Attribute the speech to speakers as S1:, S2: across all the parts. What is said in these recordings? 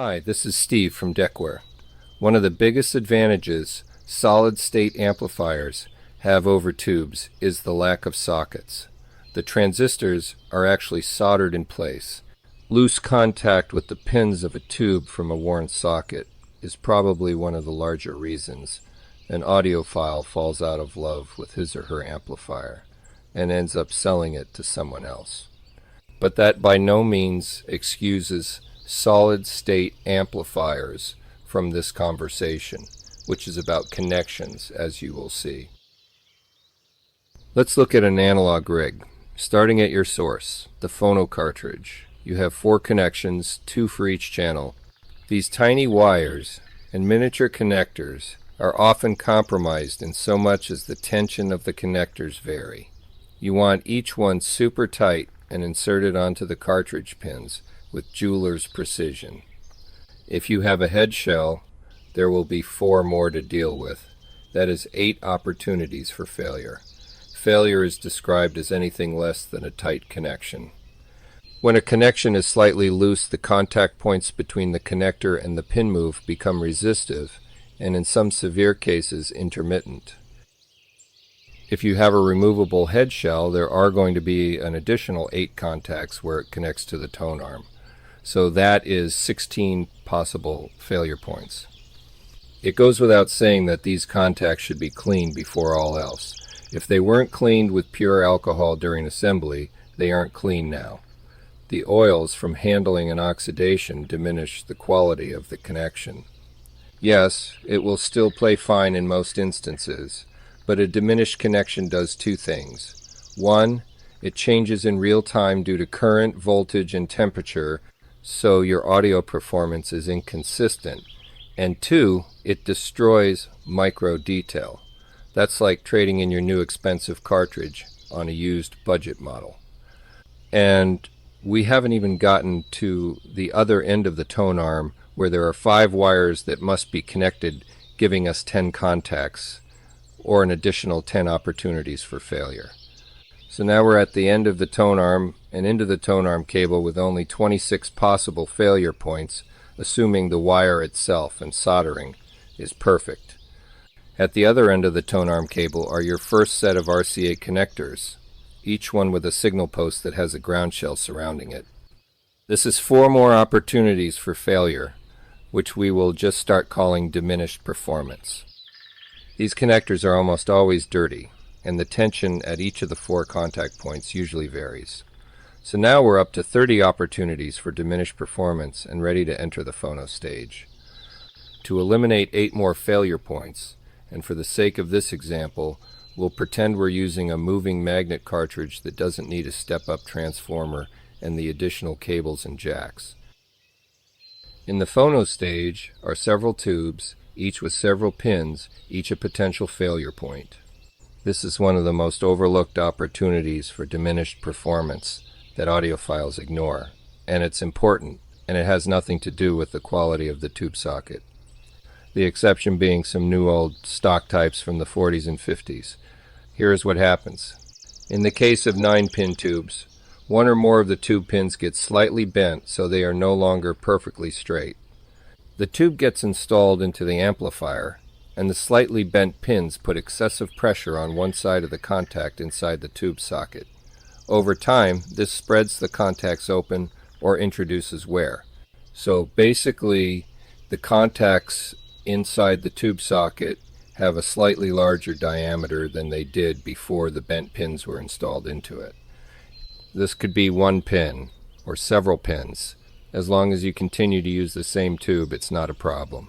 S1: Hi, this is Steve from DECWARE. One of the biggest advantages solid-state amplifiers have over tubes is the lack of sockets. The transistors are actually soldered in place. Loose contact with the pins of a tube from a worn socket is probably one of the larger reasons an audiophile falls out of love with his or her amplifier and ends up selling it to someone else. But that by no means excuses solid-state amplifiers from this conversation, which is about connections, as you will see. Let's look at an analog rig. Starting at your source, the phono cartridge. You have 4 connections, 2 for each channel. These tiny wires and miniature connectors are often compromised in so much as the tension of the connectors vary. You want each one super tight and inserted onto the cartridge pins with jeweler's precision. If you have a head shell, there will be 4 more to deal with. That is 8 opportunities for failure. Failure is described as anything less than a tight connection. When a connection is slightly loose, the contact points between the connector and the pin move become resistive, and in some severe cases, intermittent. If you have a removable head shell, there are going to be an additional 8 contacts where it connects to the tone arm. So that is 16 possible failure points. It goes without saying that these contacts should be cleaned before all else. If they weren't cleaned with pure alcohol during assembly, they aren't clean now. The oils from handling and oxidation diminish the quality of the connection. Yes, it will still play fine in most instances, but a diminished connection does 2 things. 1, it changes in real time due to current, voltage, and temperature, so your audio performance is inconsistent. And 2, it destroys micro detail. That's like trading in your new expensive cartridge on a used budget model. And we haven't even gotten to the other end of the tone arm where there are 5 wires that must be connected, giving us 10 contacts or an additional 10 opportunities for failure. So now we're at the end of the tone arm and into the tone arm cable with only 26 possible failure points, assuming the wire itself and soldering is perfect. At the other end of the tone arm cable are your first set of RCA connectors, each one with a signal post that has a ground shell surrounding it. This is 4 more opportunities for failure, which we will just start calling diminished performance. These connectors are almost always dirty, and the tension at each of the 4 contact points usually varies. So now we're up to 30 opportunities for diminished performance and ready to enter the phono stage. To eliminate 8 more failure points, and for the sake of this example, we'll pretend we're using a moving magnet cartridge that doesn't need a step-up transformer and the additional cables and jacks. In the phono stage are several tubes, each with several pins, each a potential failure point. This is one of the most overlooked opportunities for diminished performance that audiophiles ignore, and it's important, and it has nothing to do with the quality of the tube socket. The exception being some new old stock types from the 40s and 50s. Here is what happens. In the case of 9-pin tubes, 1 or more of the tube pins get slightly bent so they are no longer perfectly straight. The tube gets installed into the amplifier, and the slightly bent pins put excessive pressure on one side of the contact inside the tube socket. Over time, this spreads the contacts open or introduces wear. So basically, the contacts inside the tube socket have a slightly larger diameter than they did before the bent pins were installed into it. This could be 1 pin or several pins. As long as you continue to use the same tube, it's not a problem.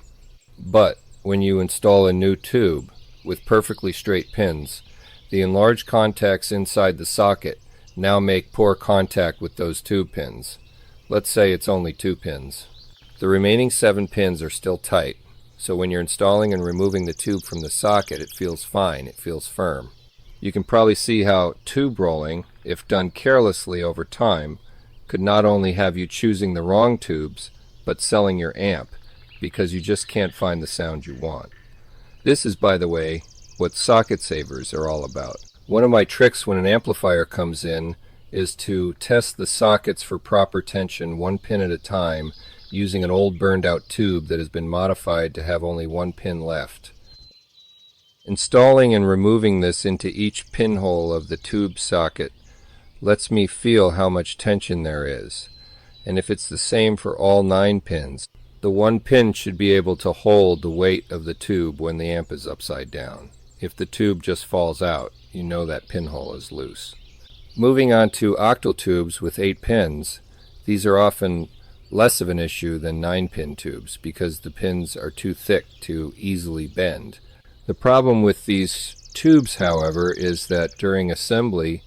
S1: But when you install a new tube with perfectly straight pins, the enlarged contacts inside the socket now make poor contact with those tube pins. Let's say it's only 2 pins. The remaining 7 pins are still tight, so when you're installing and removing the tube from the socket, it feels fine, it feels firm. You can probably see how tube rolling, if done carelessly over time, could not only have you choosing the wrong tubes, but selling your amp, because you just can't find the sound you want. This is, by the way, what socket savers are all about. One of my tricks when an amplifier comes in is to test the sockets for proper tension 1 pin at a time using an old burned out tube that has been modified to have only one pin left. Installing and removing this into each pinhole of the tube socket lets me feel how much tension there is, and if it's the same for all 9 pins, the one pin should be able to hold the weight of the tube when the amp is upside down. If the tube just falls out, you know that pinhole is loose. Moving on to octal tubes with 8 pins, these are often less of an issue than 9-pin tubes because the pins are too thick to easily bend. The problem with these tubes, however, is that during assembly,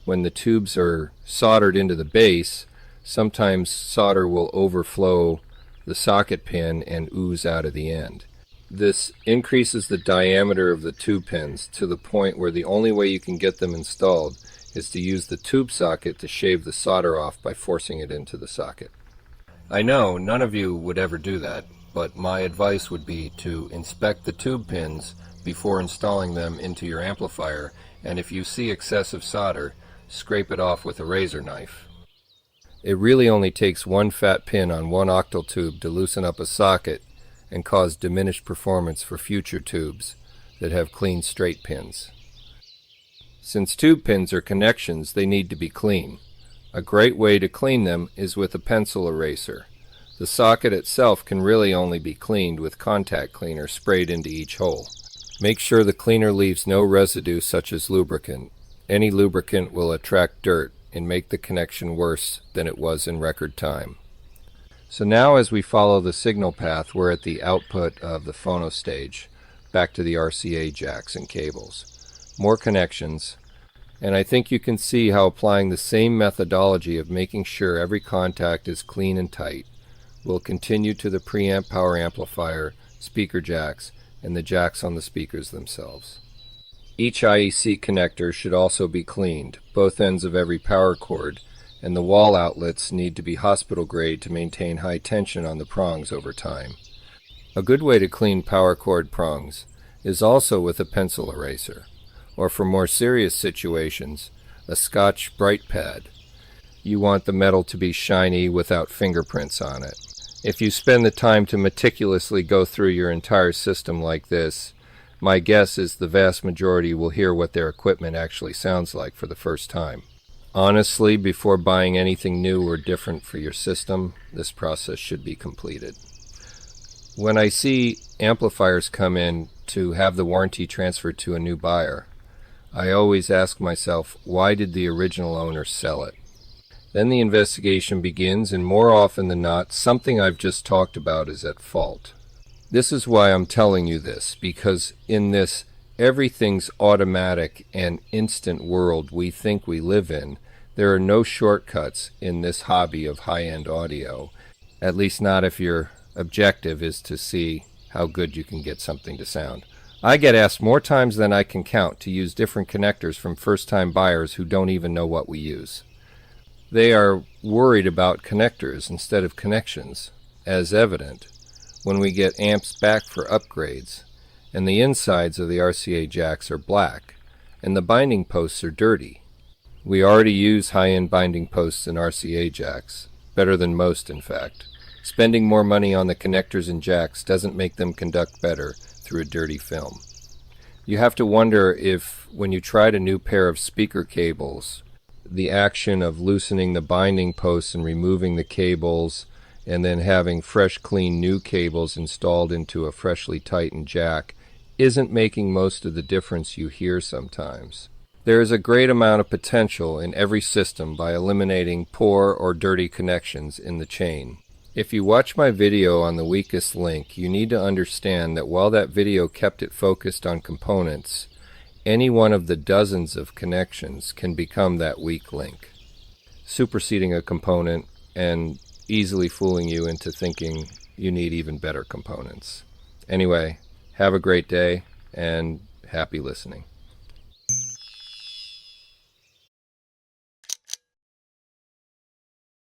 S1: when the tubes are soldered into the base, sometimes solder will overflow the socket pin and ooze out of the end. This increases the diameter of the tube pins to the point where the only way you can get them installed is to use the tube socket to shave the solder off by forcing it into the socket. I know none of you would ever do that, but my advice would be to inspect the tube pins before installing them into your amplifier, and if you see excessive solder, scrape it off with a razor knife. It really only takes one fat pin on one octal tube to loosen up a socket and cause diminished performance for future tubes that have clean straight pins. Since tube pins are connections, they need to be clean. A great way to clean them is with a pencil eraser. The socket itself can really only be cleaned with contact cleaner sprayed into each hole. Make sure the cleaner leaves no residue such as lubricant. Any lubricant will attract dirt and make the connection worse than it was in record time. So now as we follow the signal path, we're at the output of the phono stage, back to the RCA jacks and cables. More connections, and I think you can see how applying the same methodology of making sure every contact is clean and tight will continue to the preamp power amplifier, speaker jacks, and the jacks on the speakers themselves. Each IEC connector should also be cleaned, both ends of every power cord, and the wall outlets need to be hospital grade to maintain high tension on the prongs over time. A good way to clean power cord prongs is also with a pencil eraser, or for more serious situations, a Scotch Brite Pad. You want the metal to be shiny without fingerprints on it. If you spend the time to meticulously go through your entire system like this, my guess is the vast majority will hear what their equipment actually sounds like for the first time. Honestly, before buying anything new or different for your system, this process should be completed. When I see amplifiers come in to have the warranty transferred to a new buyer, I always ask myself, why did the original owner sell it? Then the investigation begins, and more often than not, something I've just talked about is at fault. This is why I'm telling you this, because in this everything's automatic and instant world we think we live in, there are no shortcuts in this hobby of high-end audio, at least not if your objective is to see how good you can get something to sound. I get asked more times than I can count to use different connectors from first-time buyers who don't even know what we use. They are worried about connectors instead of connections, as evident when we get amps back for upgrades, and the insides of the RCA jacks are black, and the binding posts are dirty. We already use high-end binding posts in RCA jacks, better than most in fact. Spending more money on the connectors and jacks doesn't make them conduct better through a dirty film. You have to wonder if, when you tried a new pair of speaker cables, the action of loosening the binding posts and removing the cables and then having fresh, clean new cables installed into a freshly tightened jack isn't making most of the difference you hear sometimes. There is a great amount of potential in every system by eliminating poor or dirty connections in the chain. If you watch my video on the weakest link, you need to understand that while that video kept it focused on components, any one of the dozens of connections can become that weak link, superseding a component and easily fooling you into thinking you need even better components. Anyway, have a great day and happy listening.